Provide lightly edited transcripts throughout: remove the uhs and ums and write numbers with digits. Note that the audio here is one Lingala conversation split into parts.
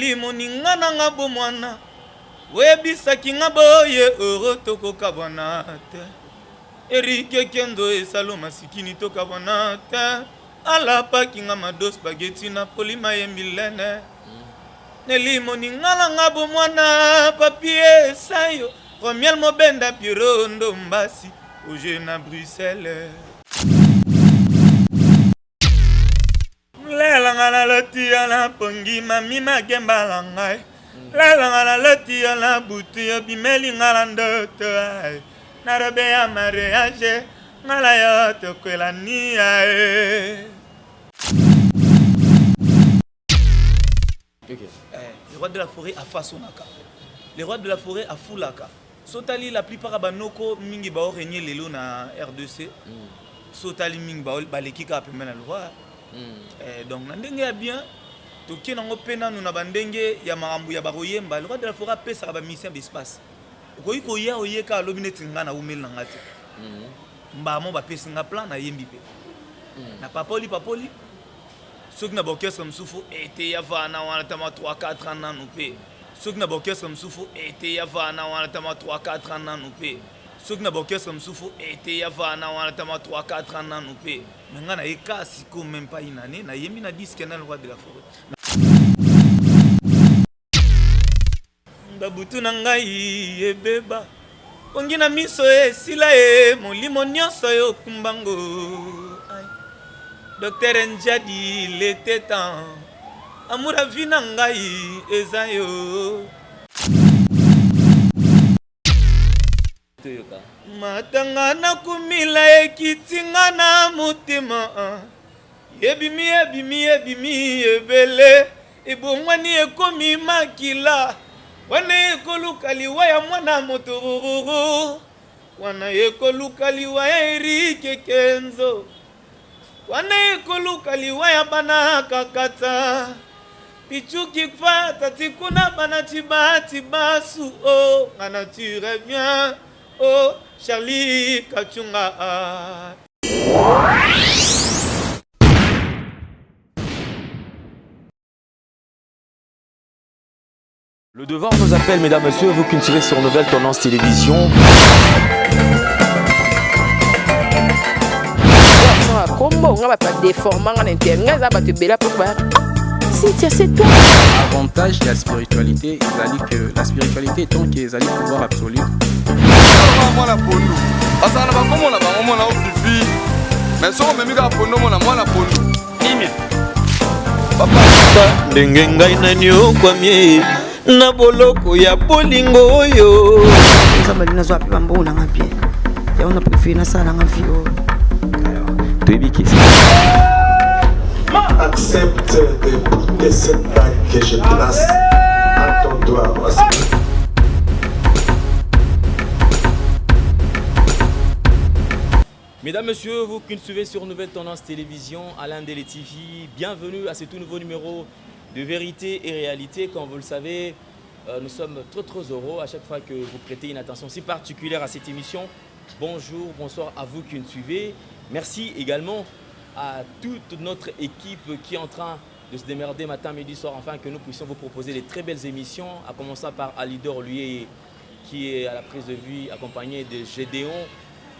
nali moninga nanga bomwana webisaki nga boye oro tokokabwana te erike kendo esalo masikini tokabwana te alapaki nga mado spaghetti na polima ye milene neli moninga nanga bomwana papie sayo romiel mobenda piro ndo mbasi oje na Bruxelles Lelanga na loti ya la pongi mami magemba la ngai Lelanga na loti ya la butu ya bimeli nga la ndoto na robe ya mariage ngala yo tokwela niya Les rois de la forêt à Fasonaka. Les rois de la forêt à Foulaka. Sotali la plupart abanoko mingi bao régner lelo na R2C. Sotali mingi bao baleki ka pemena le roi. Donc ndenge ya bien toki nango pena nous na bandenge ya marambu ya baroyemba le roi de la forêt pesa ba mission d'espace. Okoyi ko ya oyeka alobi netinga na umeli na ngati. Mbamo ba pesa nga plan na yembi pe. Na papoli ceux qui n'ont pas orchestre msufu ete ya vana wana tama 3-4 ans na nupe. Ceux qui n'ont pas orchestre msufu ete ya vana wana tama 3-4 ans na nupe. Ceux qui n'ont pas orchestre msufu ete ya vana wana tama 3-4 ans na nupe. Menga na eka siko même pas une année na yembi na disque na le roi de la forêt. Babutu na ngai ebeba. Ongi na miso esila molimo nyonso yo kumbango. Docteur Njadi, il était temps. Amour a vu nangai ezayo. Matanga na kumila ekitinga na mutima. Yebimi ebele. Ebongwani ekomi makila. Wana ekoluka liwa ya mwana motororo. Wana ekoluka liwa ya Erike Kenzo. Wana ekoluka liwa ya bana kakata pichuki kwa tatikuna bana tibati basu oh ngana tire bien oh Charlie Kachunga. Le devoir nous appelle, mesdames, messieurs, vous cultivez sur Nouvelle Tendance Télévision. Combo, on va pas déformer en interne, on va pas te bela pour voir. Si c'est toi. L'avantage de la spiritualité, que la spiritualité est tant qu'ils allaient pouvoir absolu. Ndenge ngai nani okwamie na boloko ya bolingo oyo. Nzamba lina zo api bambo na ngapie. Ya on a préféré na sala ngafio. Accepte d'écouter cette bague que je place à ton doigt. Mesdames, Messieurs, vous qui nous suivez sur Nouvelle Tendance Télévision, Alain Dele TV, bienvenue à ce tout nouveau numéro de Vérité et Réalité. Comme vous le savez, nous sommes très heureux à chaque fois que vous prêtez une attention si particulière à cette émission. Bonjour, bonsoir à vous qui nous suivez. Merci également à toute notre équipe qui est en train de se démerder matin, midi, soir, afin que nous puissions vous proposer de très belles émissions, à commencer par Alidor, lui, qui est à la prise de vue, accompagné de Gédéon.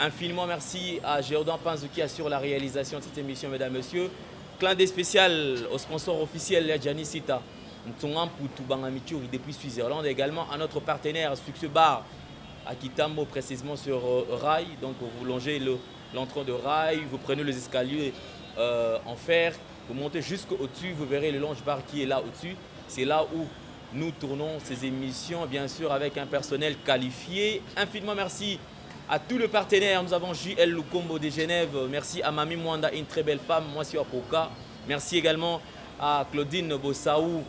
Infiniment merci à Géordan Panzou qui assure la réalisation de cette émission, mesdames et messieurs. Clin d'œil spécial au sponsor officiel, Gianni Sita, depuis Suisse-Irlande, également à notre partenaire Succès Bar, à Kitamo, précisément sur Rail. Donc vous longez l'entrée de Rail, vous prenez les escaliers en fer, vous montez jusqu'au-dessus, vous verrez le Longe Bar qui est là au-dessus. C'est là où nous tournons ces émissions, bien sûr, avec un personnel qualifié. Infiniment merci à tous les partenaires. Nous avons JL Lukombo de Genève. Merci à Mami Mwanda, une très belle femme. Moi, c'est Apoka. Merci également à Claudine Bossaou.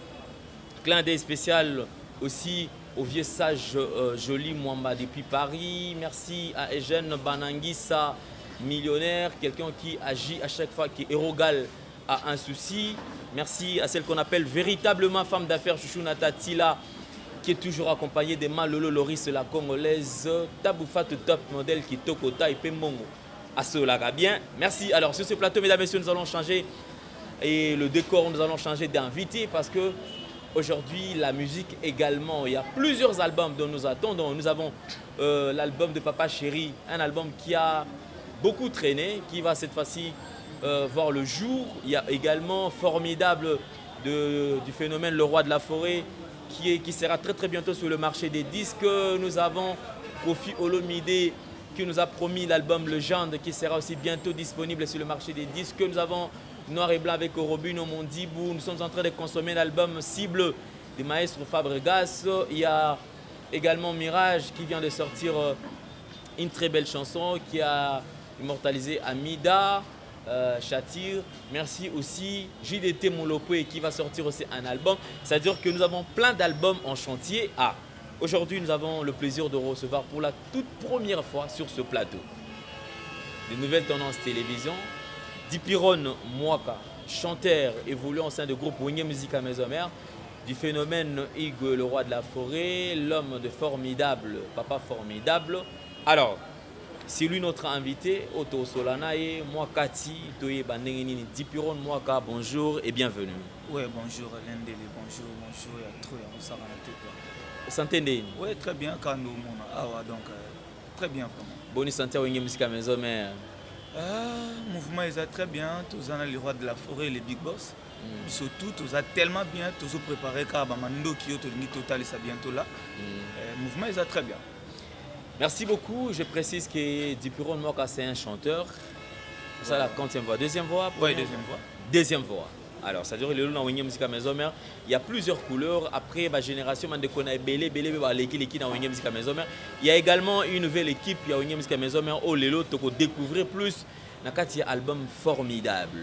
Clin d'œil spécial aussi au vieux sage Joli Mwamba depuis Paris. Merci à Eugène Bananguissa, millionnaire, quelqu'un qui agit à chaque fois, qui érogal à un souci. Merci à celle qu'on appelle véritablement femme d'affaires, Chouchou Natatila, qui est toujours accompagnée de Malolo Loris, la congolaise, Taboufat top modèle qui Tokota et Pemongo. À cela bien. Merci. Alors sur ce plateau, mesdames et messieurs, nous allons changer et le décor, nous allons changer d'invité parce que aujourd'hui, la musique également. Il y a plusieurs albums dont nous attendons. Nous avons l'album de Papa Chéri, un album qui a beaucoup traîné, qui va cette fois-ci voir le jour. Il y a également Formidable du phénomène Le Roi de la Forêt, qui sera très très bientôt sur le marché des disques. Nous avons Kofi Olomide qui nous a promis l'album Legende, qui sera aussi bientôt disponible sur le marché des disques. Nous avons Noir et Blanc avec Robino Mondibou. Nous sommes en train de consommer l'album Cible de Maestro Fabregas. Il y a également Mirage qui vient de sortir une très belle chanson qui a immortalisé Amida, Chatir. Merci aussi JDT Molopé qui va sortir aussi un album. C'est-à-dire que nous avons plein d'albums en chantier. Aujourd'hui, nous avons le plaisir de recevoir pour la toute première fois sur ce plateau de nouvelles tendances télévision, Dipiron Mwaka, chanteur évoluant au sein du groupe Wenge Musica Maison Mère, du phénomène Hugues le Roi de la Forêt, l'homme de Formidable, Papa Formidable. Alors, c'est lui notre invité, Otto Solanae, Mwakati, Toye Bandengenini, Dipiron Mwaka, bonjour et bienvenue. Oui, bonjour Lendele, bonjour, il y a trop, il y a ça. Santé. Oui, très bien, quand nous donc très bien vraiment. Bonne santé à Wenge Musica Maison Mère. Mouvement est très bien, tous les rois de la forêt, les big boss. Surtout, tous tellement bien, tous préparés car Mando qui est total ça bientôt là. Mouvement est très bien. Merci beaucoup. Je précise que Dipiron Mwaka c'est un chanteur. C'est la quantième voix, deuxième voix. Oui, deuxième voix. Deuxième voix. Alors, ça veut dire que dans Wenge Musica Maison Mère, il y a plusieurs couleurs. Après, ma génération, il y a également une nouvelle équipe, il y a Wenge Musica Maison Mère, où les autres découvrir plus. Il y a un album formidable.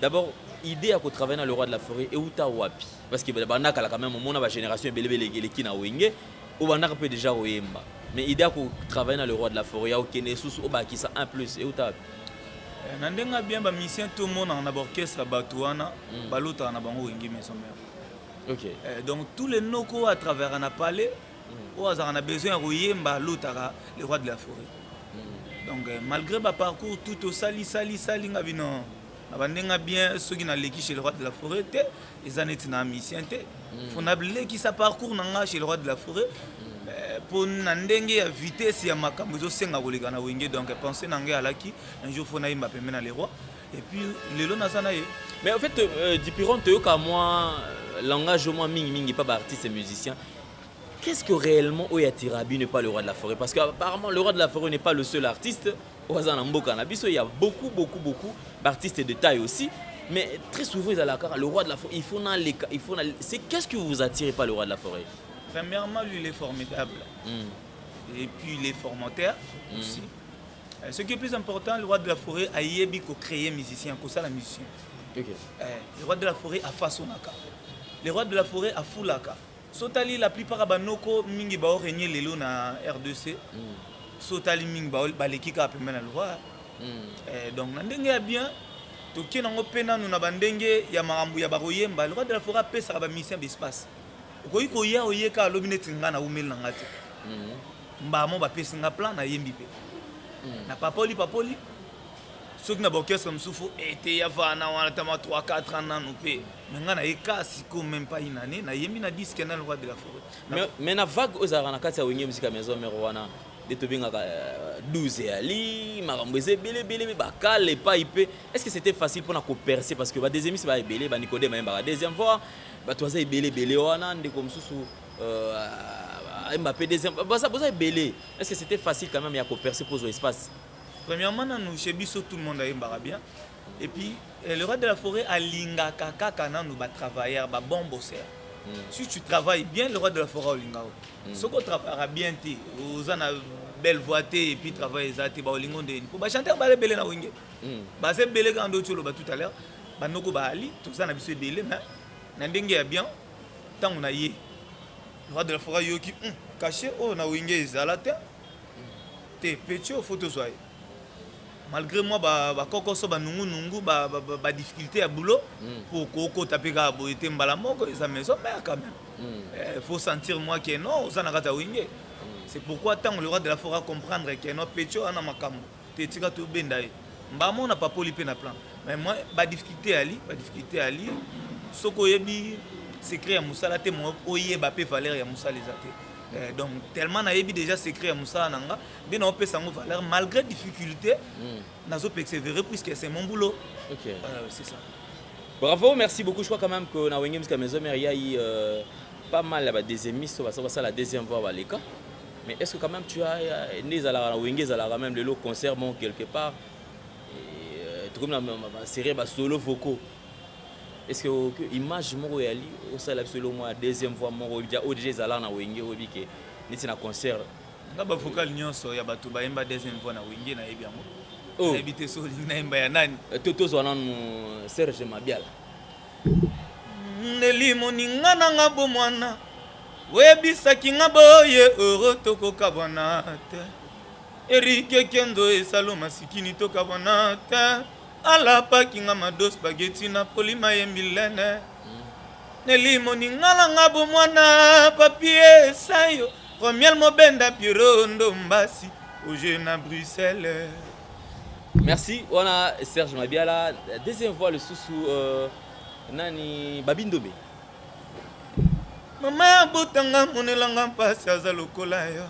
D'abord, l'idée à travailler dans Le Roi de la Forêt et où tu as wapi. Parce que quand même, ma génération, il y a Wenge, où on peut déjà Wemba. Mais l'idée à travailler dans Le Roi de la Forêt, il y a un plus et où tu as Nandenga bien ba mission tout le monde en orchestre Batouana, balota na bango Wenge Maison Mère. OK. Donc tous les noko à travers un palais, on a besoin de yemba l'autre le Roi de la Forêt. Donc malgré ma parcours tout au sali ngabino abandenga bien ceux qui na leki chez le Roi de la Forêt, les années na mission té. Fonable qui sa parcours nanga chez le Roi de la Forêt. Pour n'andenge à vitesse ya makambo zo senga koleka na Wenge, donc penser nanga alaki un jour faut na imba pembe na les rois et puis lelo na sana ye. Mais en fait Dipiron te yoka moi l'engagement mingi pas artiste et musicien. Qu'est-ce que réellement Oyatirabi n'est pas le Roi de la Forêt? Parce qu'apparemment le Roi de la Forêt n'est pas le seul artiste. Au Mboka il y a beaucoup d'artistes de taille aussi. Mais très souvent ils ont le Roi de la Forêt, c'est qu'est-ce que vous attirez pas le Roi de la Forêt? Premièrement, lui, il est formidable. Et puis, il est formateur aussi. Ce qui est plus important, le Roi de la Forêt a yébi ko créer musicien, ko ça la musicien. Okay. Le Roi de la Forêt a façonnaka. Le Roi de la Forêt a foulaka. Sotali, la plupart banoko mingi bao régner lelo na R2C. Sotali mingi bao baleki ka pembe na le roi. Donc, ndenge ya bien. Toki nango pena nous na bandenge ya marambu ya baroyemba. Le Roi de la Forêt a pesa ba musicien d'espace. Koyi koya oyeka alobi tinga na umeli nanga te. Mbamo ba pesinga plan na yembi pe. Na papoli soki na orchestre msufu ete ya vana wana tama 3-4 ans nanu pe. Menga na eka siko même pas une année na yembi na disque na Le Roi de la Forêt. Mais na vague ozara na kati ya Wenge Musica Maison Mère wana de tobinga 12 ali makambo belé bakale pa ipe. Est-ce que c'était facile pour na ko percer parce que ba deuxième c'est ba belé ba Nicodème ba deuxième fois batoza belé wana ndeko msusu Mbappé deuxième boza belé. Est-ce que c'était facile quand même ya ko percer pour l'espace? Premièrement nous chez biso tout le monde a bien et puis le Roi de la Forêt a linga kaka na nous ba travailleurs ba bon bosseur. Si tu travailles bien le Roi de la Forêt au lingao. Ce qu'on travaillera bien té aux ana belle voix et puis travailler ça té ba au lingo de pour ba chanter ba belé na Wenge. Ba c'est belé quand d'autres lo ba tout à l'heure ba noko ba ali tout ça na biso belé mais Nandenge ya bien, tant on a yé. Le Roi de la Forêt yoki caché oh na Wenge ezalate. Te petio photo soye. Malgré moi ba koko so ba nungu ba difficulté à boulot pour koko taper ka boité mbala moko eza maison mais quand même. Faut sentir moi que non, ça na kata Wenge. C'est pourquoi tant le Roi de la Forêt comprendre que non petio ana makambo. Te tika to bendaye. Mbamo na pas poli pe na plan. Mais moi ba difficulté ali, Soko yebi secret ya musala te mo oyeba pe valeur ya musala ezate. Donc tellement nayebi déjà secret ya musala nanga bien na opesa ngo valeur malgré difficulté nazo persévérer puisque c'est mon boulot. OK. C'est ça. Bravo, merci beaucoup. Je crois quand même que na Wenge Musica Maison Mère il y a eu pas mal la deuxième mise ça la deuxième fois les cas. Mais est-ce que quand même tu as né à la Wenge à la même le concert bon quelque part et tout comme la série solo vocaux. Est-ce que image moko ya li au sala solo moi deuxième fois moko déjà ODG zala na Wenge obi ke niti na concert nga ba vocal nyonso ya bato ba yemba deuxième fois na Wenge na yebi yango. Oh, habité so na yemba ya nani? Toto zwana Serge Mabiala. Nelimo ninga nanga bo mwana. Webisaki nga boye oro tokoka bwana te. Erike kendo esalo masikini toka bwana te. Ala paki nga mado spaghetti na polima yembilene. Nelimo ninga nanga bo mwana papier sayo. Romiel mobenda piro ndo mbasi oje na Bruxelles. Merci. On a Serge Mabiala. Deuxième fois le sous Nani Babindombe. Mama botanga monelanga mpasi aza lokola yo.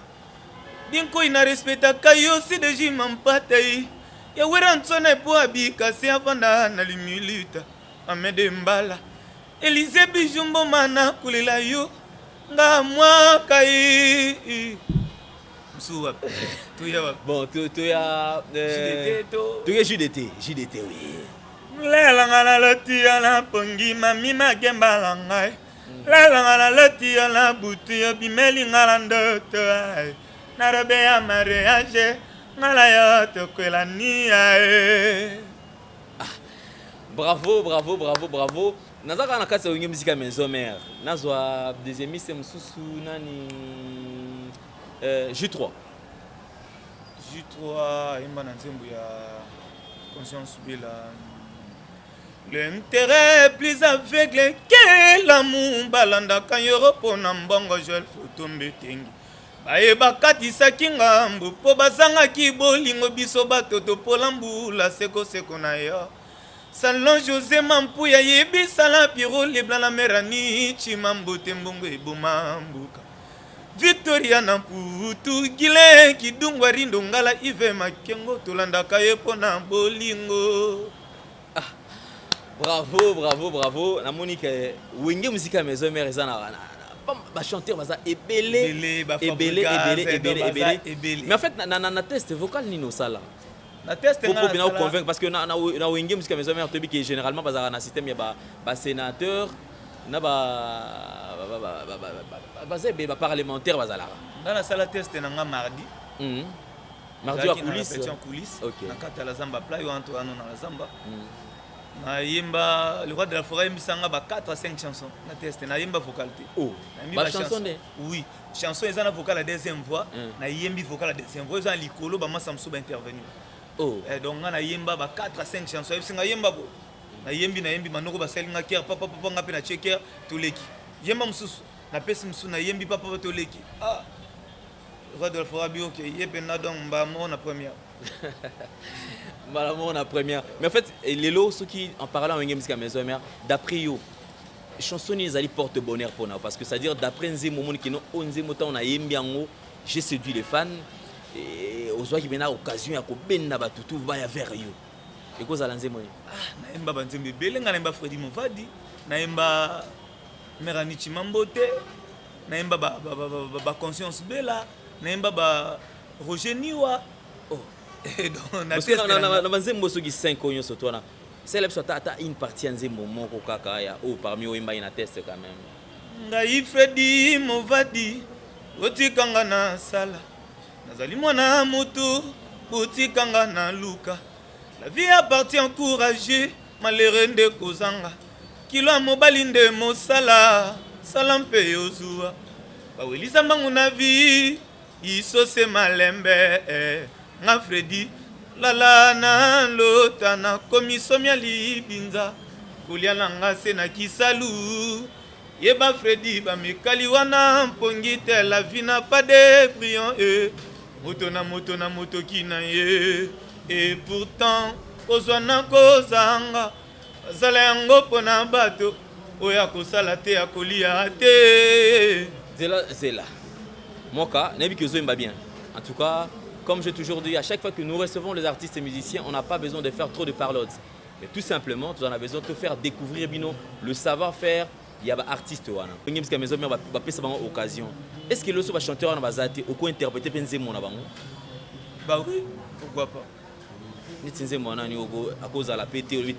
Dinko ina respecta kayo si deji mampatei. Ya wera ntsone po abika si avanda na limilita. Amede mbala. Elize bijumbo mana kulela yo. Nga mwa kai. Msuwa. Bon, tu as JDT, oui. Lelanga na lotia na pongi mami magemba langai. Lelanga na lotia na buti ya bimeli ngala ndoto ai. Na robe ya mariage ngala yo tokwela ni ai. Bravo, bravo, bravo, bravo. Nazaka na kasa Wenge Musica Maison Mère. Nazwa des émissions mususu nani J3. J3 imba na nzembo ya conscience bila. L'intérêt est plus aveugle que l'amour. Balanda quand yoro pona mbongo jol photo mbetengi. Baye bakatisa kingambu po bazanga ki bolingo biso batoto polambula seko seko na yo. Salon José Mampuya yebi sala piro lebla na merani chimambo tembongo ebomambuka. Victoria na putu gile kidungwa rindo ngala ive makengo tolanda kaye pona bolingo. Bravo, bravo, bravo. La Monique Wenge Musica Maison Mère ezana ba chanteur baza ebele. Mais en fait na test vocal nino sala. Na test pour bien convaincre parce que na Wenge Musica Maison Mère to bi que généralement baza na système ya ba sénateur na ba parlementaire baza là. Dans la salle test na mardi. Mardi en coulisses. OK. Na kata la zamba pla yo Antoine na la zamba. Na yemba le roi de la forêt misanga ba 4 à 5 chansons na test na yemba vocal te. Oh. Ba chanson de. Oui, chanson ezana vocal la deuxième voix, na yembi vocal la deuxième voix ezana likolo ba masamso ba intervenir. Oh. Donc na yemba ba 4 à 5 chansons ebisinga yemba bo. Na yembi manoko ba selinga ker papa nga pe na checker toleki. Yemba mususu na pesi mususu na yembi papa toleki. Ah. Le roi de la forêt bio que yepena donc ba mo na première. Malheureusement la première. Mais en fait, les lots ceux qui en parlant Wenge Musica Maison Mère, d'après yo, chanson ils allaient porte bonheur pour nous parce que c'est-à-dire d'après Nzemo monde qui non Nzemo ta on a yembiango, j'ai séduit les fans et aux oies qui viennent à occasion ya ko benna batutu va ya vers yo. Et cause à Nzemo. Ah, na yemba banzembe belenga na yemba Freddy Movadi, na yemba Merani Chimambote, na yemba ba conscience bela, na yemba ba Roger Niwa. Oh. Parce que na nzembo soki 5 onyo surtout na célèbre soit ta une partie nzembo moko kaka ya oh parmi eux imba ina test quand même. Ngai Freddy Movadi otikanga na sala nazali mwana moto otikanga na luka. La vie appartient encouragé malheureux nde kozanga kilo mobali nde mosala salampe yozua bawelisa mbangu na vie iso se malembe. Nga Freddy lala na lota na komisomia libinza kulia nanga se na kisalu yeba Freddy ba mekali wana mpongi te la vie n'a pas de brillant moto na moto kina ye et pourtant kozwana kozanga zala yango pona bato oya kosala te akolia te. Zela. Moka, Nabi Kezo m'a bien. En tout cas, comme j'ai toujours dit, à chaque fois que nous recevons les artistes et musiciens, on n'a pas besoin de faire trop de parlotte. Mais tout simplement, tu en as besoin de te faire découvrir le savoir-faire. Il y a des artistes. Est-ce que le chanteur va interpréter Bah oui, pourquoi pas. À cause de la pété, il y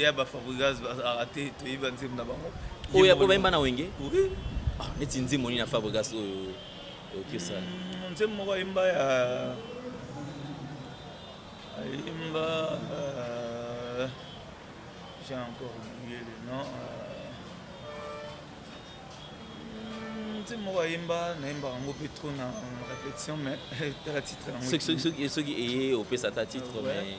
a des Fabregas arrêté, tu y vas dire na bango. Oh, ya ba imba wenge? Oui. Ah, neti nzemo ni na Fabregas que ça. Nzemo ko imba ya imba j'ai encore oublié le nom. Nzemo ko imba na imba ngo petro na répétition mais la titre Ceux qui est au pesa ta titre mais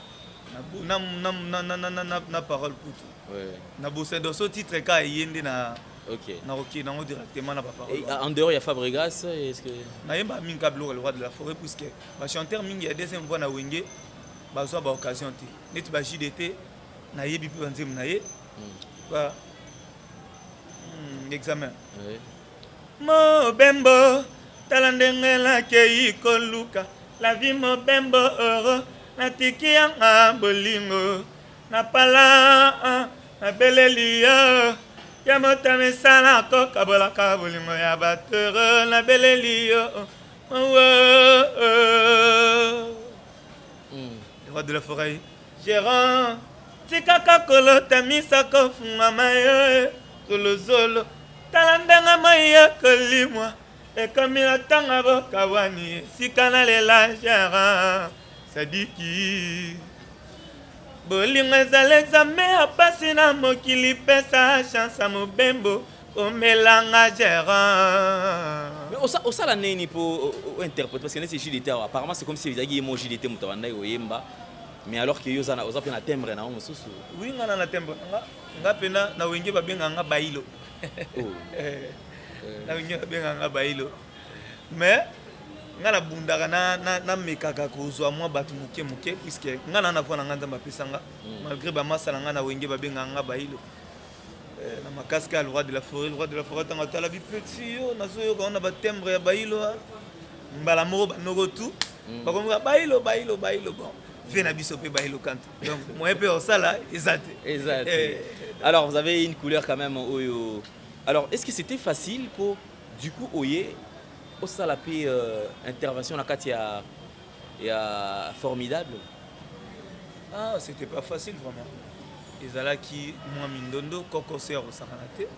na parole pour tout. Ouais. Na bosse dans ce titre ka yende na OK. Na OK na directement na parole. Et en dehors il y a Fabregas est-ce que na yemba minga blo le roi de la forêt puisque ba chanteur mingi ya deuxième fois na wenge ba so ba occasion te. Net ba JDT na yebi pe banzem na ye. Ba examen. Ouais. Mo bembo talandengela ke ikoluka la vie mo bembo heureux na tiki yanga bolingo na pala na belelia ya motame sana koka bolaka bolingo ya bateure na belelia le roi de la forêt gérant tikaka kolo tamisa kofunga maye zolo talandanga maye kolimwa ekamila tanga bokawani sikana lela gérant sadiki bolingo ezala examen apasi na mokili pesa chance ya mobembo omelanga gérant. Mais au sala neni pour interpréter parce que c'est JDT apparemment c'est comme si il y a un JDT mutawanda oyemba mais alors que yozana oza pena timbre na mosusu. Oui ngana na timbre nga pena na wenge babenga nga bailo. Oh. Na wenge babenga nga bailo. Mais ngana bundaka na mekaka kozwa mwa batu muke puisque ngana na vona nganda mapesanga malgré ba masala ngana wenge babenga nga bailo. Na makaska le roi de la forêt tanga tala bi petit yo na zo ko na ba timbre ya bailo mbala mo ba nogo tout ba ko bailo bon vena biso pe bailo kanto donc moi pe au sala exact. Alors vous avez une couleur quand même oyo. Alors est-ce que c'était facile pour du coup oyer au sala pe intervention na kati ya formidable? Ah, c'était pas facile vraiment. Ezala qui moi mindondo kokosé au sakanate.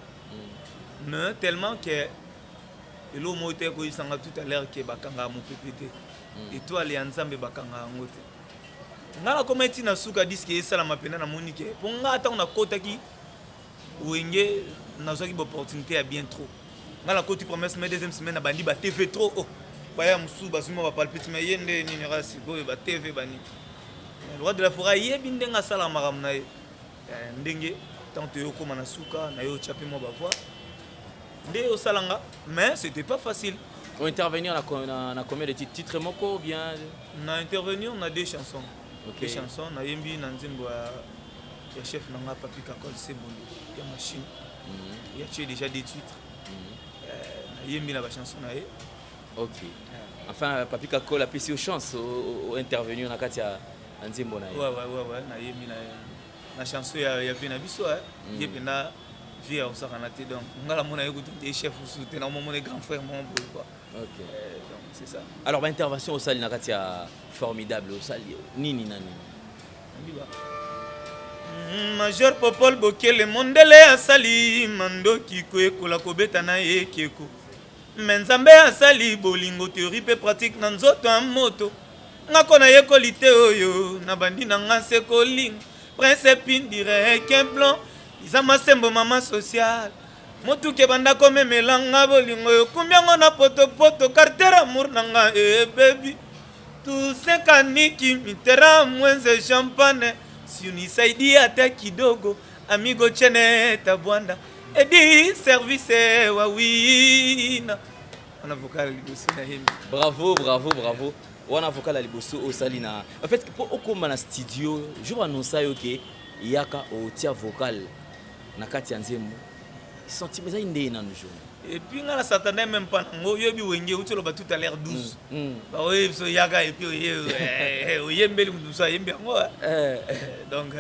Mais tellement que elo moite ko isanga tout à l'heure que bakanga mo pépité. Et toi les ensemble bakanga ngote. Ngala kometi na suka disque esala mapena na monike. Ponga ata on a kotaki wenge na zoki opportunité à bien trop. Ngala koti première semaine deuxième semaine na bandi ba TV trop. Oh. Baya musu basuma ba palpite mais yende ni rasi go ba TV bani. Le roi de la forêt yebi ndenga sala maram na ye. Ndenge tant que yoko manasuka na yo chapi mo ba voix. Ndé au salanga mais c'était pas facile. On intervenir na combien de titres moko bien on a intervenu on a des chansons. OK. Des chansons na yembi na nzimbo ya chef nanga Papi Kakol Sebolo ya machine. Il y a déjà des titres. Na yembi na ba chanson na ye. OK. Enfin Papi Kakol a pissé aux chances au intervenir na kati ya nzimbo na ye. Ouais na yembi na chanson ya pena biso yebi na vie au sakanate donc ngala mona yekuti des chefs soute na mon grand frère mon boy quoi. OK. Donc c'est ça. Alors ba intervention au sali na kati ya formidable au sali nini nani. Major Popol Bokele mondele asali mandoki ko ekola kobeta na ekeko. Menzambe asali bolingo théorie pe pratique na nzoto ya moto. Ngako na yekoli te oyo na bandi na ngase koling. Prince pindire qu'un plan. Isa masembo mama social. Motu ke banda kome melanga bolingo yo kumbiango na poto carter amour nanga baby. Tu sekaniki mitera mwenze champagne. Si unisaidi ata kidogo amigo chene tabwanda. Edi service wa wina. On a vocal liboso na him. Bravo. On a vocal liboso au salina. En fait pour okoma na studio, je vais annoncer que yaka au tia vocal. nakati ya nzembo sentiment ça inde na jour et puis ngala s'attendait même pas ngo yobi wenge utelo ba tout à l'air douce ba oui so yaga et puis oyembeli mutu so yembe ngo donc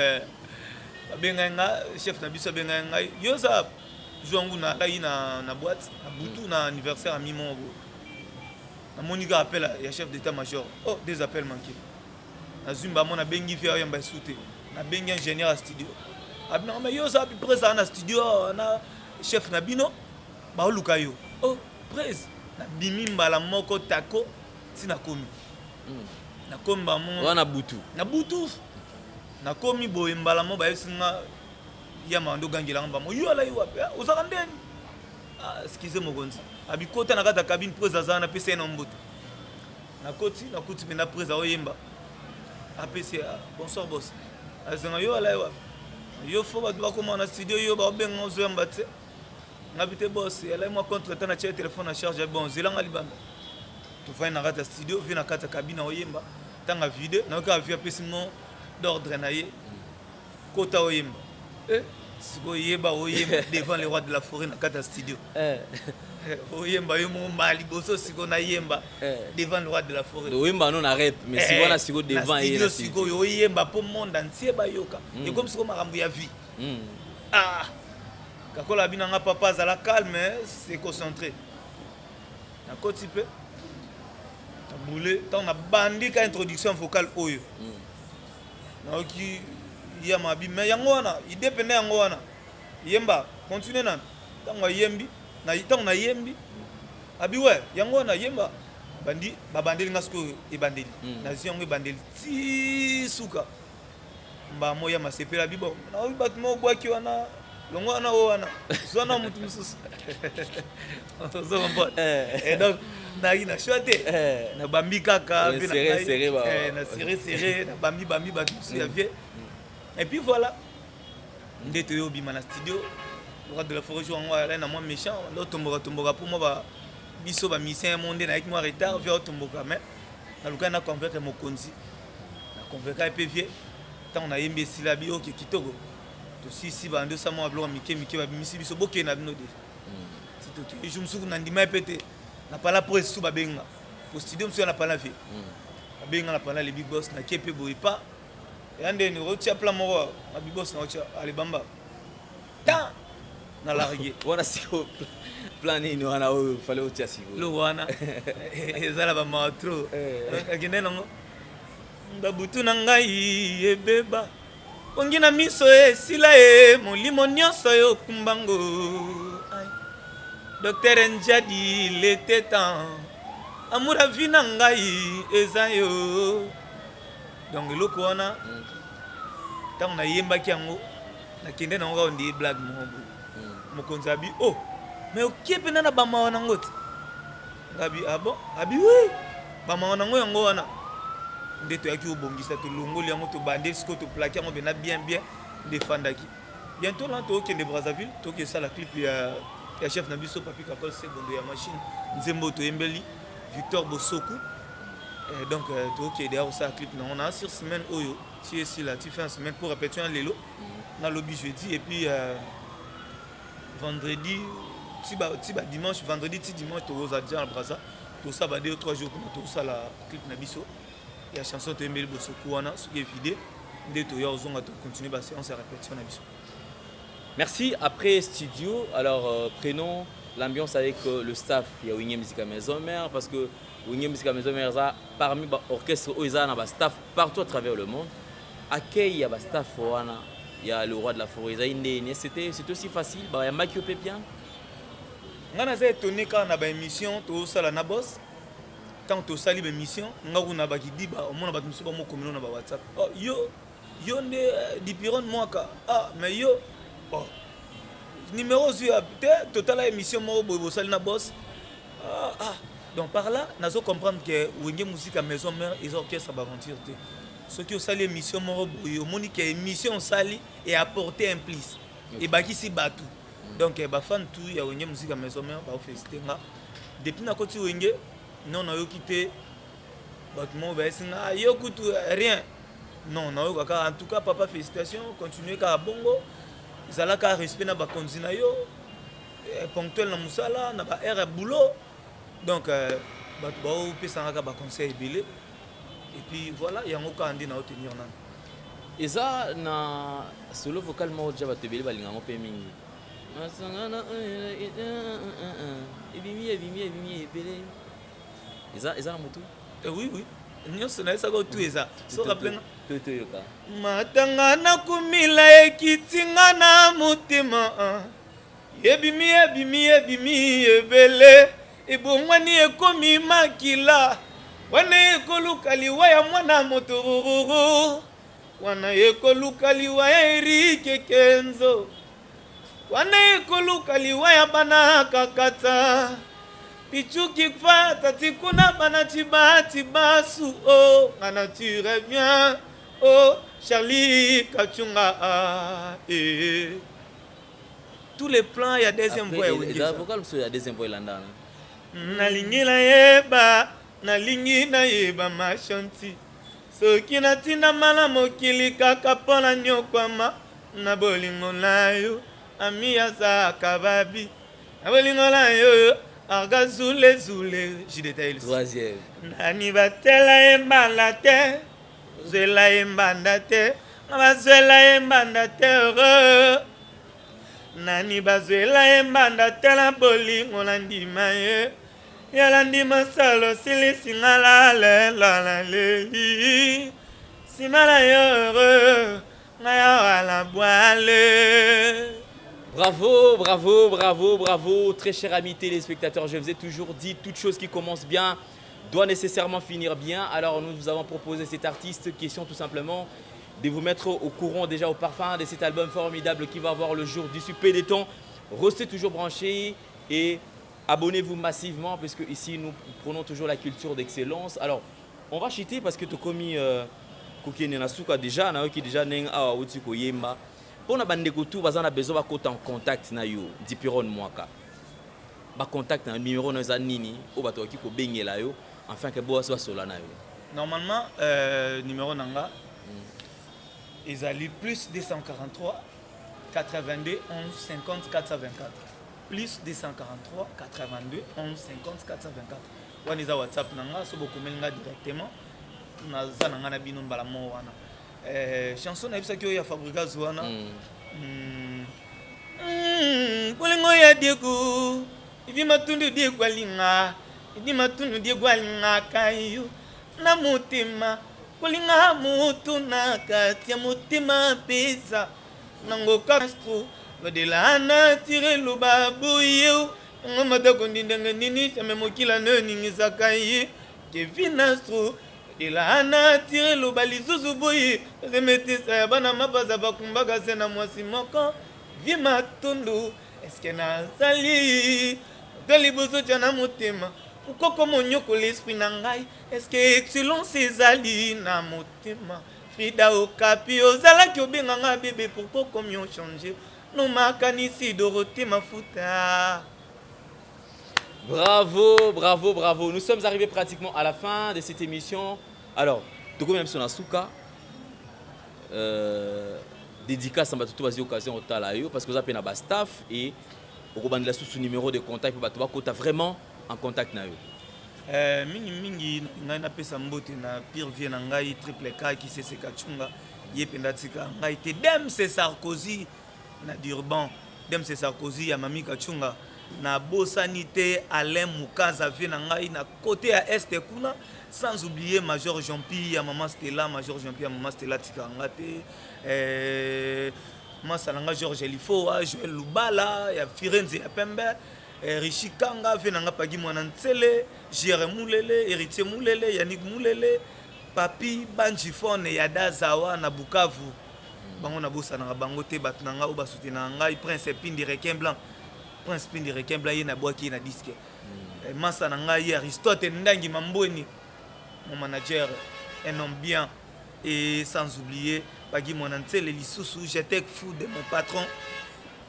benga chef na biso benga yo ça jongu na kai na boîte na butu na anniversaire à Mimon na monika appel ya chef d'état major oh des appels manqués na zumba mona bengi fi yamba souté na bengi ingénieur à studio abina mais yo ça présent na studio na chef na bino ba luka yo oh presse na bimi mbala moko tako tina komi na komba mo wana butu na komi boye mbala mo ba yesinga ya mando gangela ngamba mo yo ala yo ape ozaka ndeni excusez mokonzi abikota na kata cabine presse azana pese na mboto na kuti na presse oyemba apese bonsoir boss azenga yo ala yo yo fo ba doit comment na studio yo ba benga ozoyamba te ngabite boss elle moi contre temps na téléphone à charge bon zelanga libanda tu fais na kata studio vi na kata cabine oyemba tanga vide na ka via pesimo d'ordre na ye kota oyemba siko yeba oyemba devant les rois de la forêt na kata studio oyemba yo mo mali boso siko na yemba devant le roi de la forêt oyemba non arrête mais si voilà siko devant et na siko oyemba pour monde entier ba yoka et comme siko makambu ya vie kakola binanga papa zala calme c'est concentré na kotipe na boulé tant na bandi ka introduction vocale oyo na oki ya mabi mais yango wana idepende yango wana yemba continue na tango yembi na tango na yembi abi ouais yango wana yemba bandi babandeli ngasko e bandeli na ziongo e bandeli ti suka mba moya masepela bibo na obi batmo bwaki wana longo wana wana zona mutu mususu zo mbot et donc na choité na bambi kaka na serré na bambi batu ya vie et puis voilà ndete yo bima na studio le roi de la forêt joue en na moi méchant l'autre tomboka pour moi ba biso ba mission monde na avec moi retard via tomboka mais na luka na convaincre mokonzi na convaincre pe vie tant na yembe silabi ok kitoko si bando sa mo ablo mike ba bimisi biso boke na bino de c'est tout et je me souviens ndima pété na pala pour sous ba benga au studio monsieur na pala vie benga na pala les big boss na kepe boy pas et ande ni rotia plan mo ma big boss na rotia ale bamba ta na largué wana siko plan ni wana o fallait rotia siko lo wana ezala ba ma trop akende nango ndabutu na ngai ebeba ongina miso esila molimo nyonso yo kumbango docteur Njadi il était temps amour a vie na ngai eza yo donc eloko wana ntango nayembaki yango nakende nango kaka ndie blague mobo mokonzi abi oh mais okie mpena na bamawa nango te ngabi abo abi oui bamawa nango yango wana nde toyaki obongisa tolongoli yango tobande siko toplaki yango mpena bien defandaki bientôt là tokende Brazzaville tokesala clip ya chef na biso papi kakol segondo ya machine nzembo toyembeli Victor Bosoku donc tokende osala clip na on a sur semaine oyo tu es ici là tu fais une semaine pour répéter un lelo na lobby jeudi et puis vendredi tiba dimanche vendredi ti dimanche toza déjà na Brazza to ça ba 2 ou 3 jours pour to ça la clip na biso ya chanson toyembeli Bosoku wana soki evide nde toya ozonga to continuer ba séance ya répétition na biso. Merci. Après studio, alors prenons l'ambiance avec le staff. Il y a Wingé Musique à Maison Mère parce que Wingé Musique à Maison Mère, parmi l'orchestre, il y a un staff partout à travers le monde. À quel il y a un staff, il y a le roi de la forêt. C'était aussi facile. Il y a Makio Pépian. Je suis étonné quand on a une émission, tout ça la boss. Quand on a une émission, on a une dit on a une communauté sur WhatsApp. Oh yo ne dipiron moi mais yo oh. Numéro peut-être total émission mo bobo sali na boss donc par là nazo comprendre que Wingé Musique à Maison Mère ils orchestre aventure te ceux qui ont sali émission mo boyo moni que émission sali et apporter un plus et baki si batu donc ba fan tout ya Wingé Musique à Maison Mère ba féliciter nga depuis na koti Wingé non na yo quitté batmo ba singa yo kutu rien non non en tout cas papa félicitations continuez ka bongo ezalaka respect na bakonzi na yo ponctuel na musala na ba air ya boulot donc bato baopesangaka baconseil ebele et puis voilà yango kaka nde na otenir nano eza na solo vocal moko deja bato ebele balingango mpe mingi masangana ebimi ebele eza na motu oui nyonso nayesaka otu eza so rappelenga toyoka matanga nakumila ekitinga na motema ebimi ebele ebongwani ekomi makila wana ekoluka liwa ya mwana motororo wana ekoluka liwa ya Erike Kenzo wana ekoluka liwa ya bana kakata pichuki kwa tati kuna bana tibati basu oh nga nature bien oh Charlie Kachunga tous les plans il y a deuxième voix il y a vocal sur la deuxième voix landa nalingi na yeba nalingi na yeba machanti soki natinda mala mokili kaka mpona nyokwama na bolingo na yo ami aza kababi na bolingo na yo arga zule je détaille troisième nani batela embanda te zwela embanda te bazwela embanda te heureux nani bazwela embanda te na bolingo na ndima ye yala ndima salo silisinga la lela la leli simala yo heureux ngaya wala boile. Bravo, très chers amis téléspectateurs. Je vous ai toujours dit, toute chose qui commence bien doit nécessairement finir bien. Alors nous vous avons proposé cet artiste, question tout simplement de vous mettre au courant déjà au parfum de cet album formidable qui va voir le jour d'ici peu de temps. Restez toujours branchés et abonnez-vous massivement parce que ici nous prenons toujours la culture d'excellence. Alors on va chiter parce que tu as commis Kokene Nasuka déjà, qui déjà neng awa uti koyemba. Pour bandeko tout bazana besoin bakota en contact na yo dipiron mwaka ba contact na numéro na za nini o bato ki ko bengela yo afin que bo so sola na yo normalement numéro nanga ezali plus 243 82 11 50 424 plus 243 82 11 50 424 wana za WhatsApp nanga so bokomelinga directement na za nanga na bino mbala mo wana chanson na bisa ki ya Fabregas wana kolingo ya diego ivi matundu diego alinga ivi matundu diego alinga kayo na mutima kolinga mutu na kati ya mutima pesa nango kastro badela na tire lubabu yo ngomata kondindanga nini chame mokila no ningisa kayi Kevin Astro de la ana tire lo balizuzu boyi zemetisa ya bana mabaza bakumbaka sena mwasi moko vima tundu eske nazali dali bozo jana motema ukoko monyoko l'esprit na ngai eske excellence ezali na motema Frida Okapi ozalaki obenganga bébé pourquoi comme yon changer no makanisi Dorothée Mafuta. Bravo. Nous sommes arrivés pratiquement à la fin de cette émission. Alors, tout comme même sur Nasuka, dédicace à toute occasion au talayo parce que vous avez un staff et au bandela sous numéro de contact pour toi tu vraiment en contact na yo. Mingi ngai na pesa mbote na pire vie na ngai triple K qui se Kachunga yependa tika ngai te dem c'est Sarkozy na Durban dem c'est Sarkozy ya mami Kachunga na bosanité Alain Mukaza vie na ngai na côté à est kuna sans oublier Major Jean-Pi ya maman Stella Major Jean-Pi ya maman Stella tika ngate Masalanga Georges Elifo Joël Lubala ya Firenze ya Pembe Rishi Kanga vie na nga pagi mwana ntsele Jéré Moulele Héritier Moulele Yannick Moulele Papi Banjifone ya Dazawa na Bukavu bango na bosa na bango te bat na nga oba soutenir ngai Prince Pindi Requin Blanc Prince Pindi Requin Blanc na boaki na disque masa na ngai Aristote Ndangi Mamboni mon manager un homme bien et sans oublier pagi mwana ntsele lisusu j'étais fou de mon patron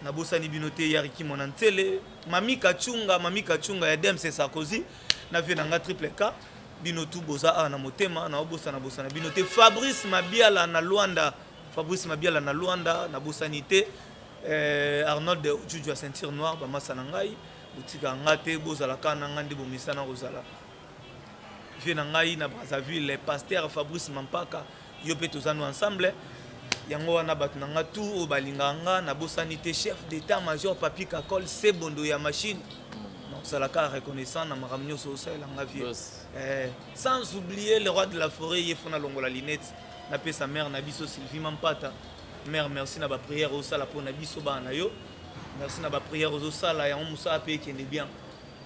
na bosani binote yariki mwana ntsele mami Kachunga ya dem c'est Sarkozy na vie na nga triple K binotu boza na motema na bosa na binote Fabrice Mabiala na Luanda na bosanité Arnold Ojuju à ceinture noire ba masana ngai botika ngate bozalaka na ngandi bomisana kozala vie na ngai na Brazzaville le pasteur Fabrice Mampaka yo pe tozano ensemble yango wana batu na nga tout o balinganga na bosanité chef d'état major Papi Kakol Sebondo ya machine donc salaka reconnaissant na makamnyo so ça la vie sans oublier le roi de la forêt yefona longola linette na pe sa mère na biso Sylvie Mampata mère merci na ba prière au sala pour na biso ba na yo merci na ba prière au sala ya musa pe qui est bien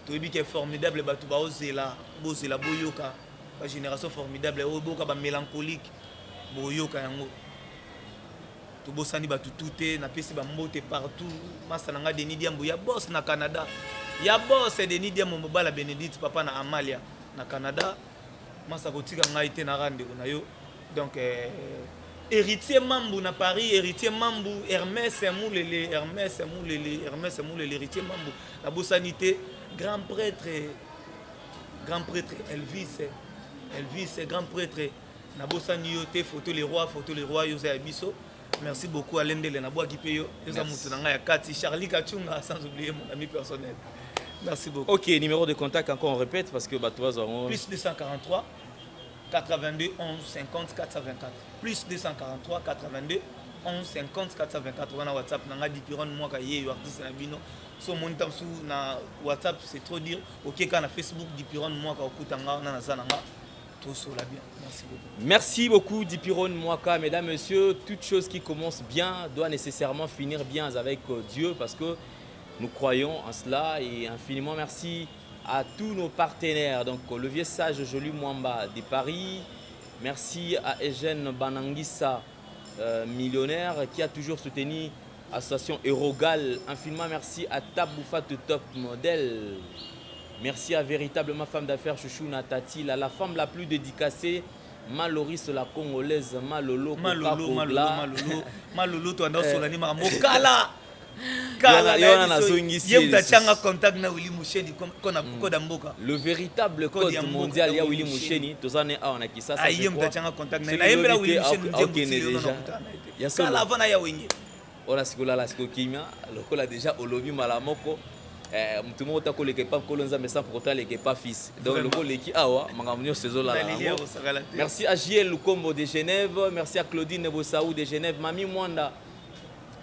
to bi que formidable batu ba ozela bozela boyoka ba génération formidable o boka ba mélancolique boyoka yango to bosani batu touté na pesi ba mbote partout masa nga Denis Diambo ya boss na Canada ya boss Denis Diambo mobala Benedict papa na Amalia na Canada masa kotika ngai te na rande na yo donc héritier Mambu na Paris héritier Mambu Hermès Moulele héritier Mambu la bosanité grand prêtre Elvis grand prêtre na bosani yo te photo les rois yo za biso. Merci beaucoup à Lendele Naboua Kipeyo. Nous avons Charlie Kachunga, sans oublier mon ami personnel. Merci beaucoup. Ok, numéro de contact encore on répète parce que toi auront... Plus 243 82 11 50 424. Plus 243 82 11 50 424. On a WhatsApp, on a dit que moi qui artiste na bino. So mon temps sur na WhatsApp c'est trop dire. Ok quand na Facebook dit que moi qui okutanga na zananga. Tout cela bien. Merci beaucoup. Merci beaucoup Dipiron Mwaka, mesdames, messieurs. Toute chose qui commence bien doit nécessairement finir bien avec Dieu parce que nous croyons en cela et infiniment merci à tous nos partenaires. Donc le vieux sage Joli Mwamba de Paris. Merci à Eugène Banangissa, millionnaire, qui a toujours soutenu l'association Erogal. Infiniment merci à Taboufat Top Model. Merci à véritablement femme d'affaires Chouchou Natati, la femme la plus dédicacée, Maloris la Congolaise, Malolo, Malolo, tu as solani Mokala. Le véritable code mondial, il y a Willy Moucheni, tous années à on a qui ça. Déjà au lobby Malamoko. Tout le monde a collé pas colonza mais sans pourtant les pas fils. Donc le collé qui awa mangamnyo saison là. Merci à JL Lukombo de Genève, merci à Claudine Bosaou de Genève, Mami Mwanda.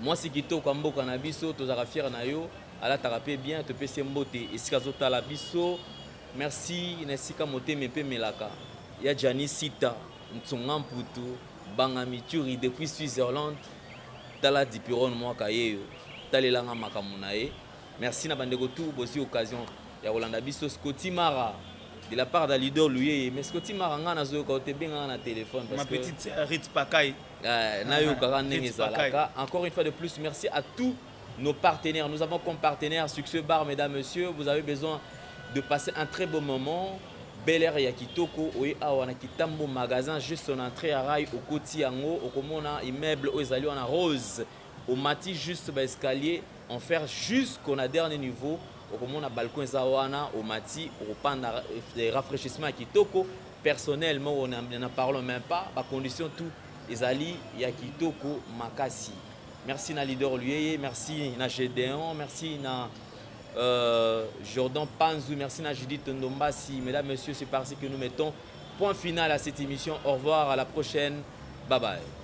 Moi c'est Kito Kambo Kanabiso, tozara fier na yo, ala tarapé bien te pese mbote esikazota la biso. Merci Nesika Mote Mepe Melaka. Ya Jani Sita, Mtsonga Mputu, Bangamituri depuis Switzerland. Tala Dipiron Mwaka yeyo. Talelanga makamunae. Merci Nabandego tout aussi occasion ya Rolanda Biso Scotty Mara de la part d'Alidor Louye mais Scotty Mara nga nazo ko te benga na téléphone parce que ma petite Ritz Pakai na yo karane zalaka. Encore une fois de plus merci à tous nos partenaires. Nous avons comme partenaire Succès Bar, mesdames, messieurs, vous avez besoin de passer un très beau moment. Bel Air ya Kitoko oye awana Kitambo magasin juste en entrée à Rail au Koti yango okomona immeuble aux ezali en rose au mati juste ba escalier en fer jusqu'au dernier niveau au balcon zawana au mati au prendre des rafraîchissements à Kitoko. Personnellement on n'en parlons même pas par condition tout ezali ya Kitoko makasi. Merci na leader Lié, merci na Gédéon, merci na Jordan Panzou, merci na Judith Ndombasi. Mesdames, messieurs, c'est parti que nous mettons point final à cette émission. Au revoir, à la prochaine. Bye bye.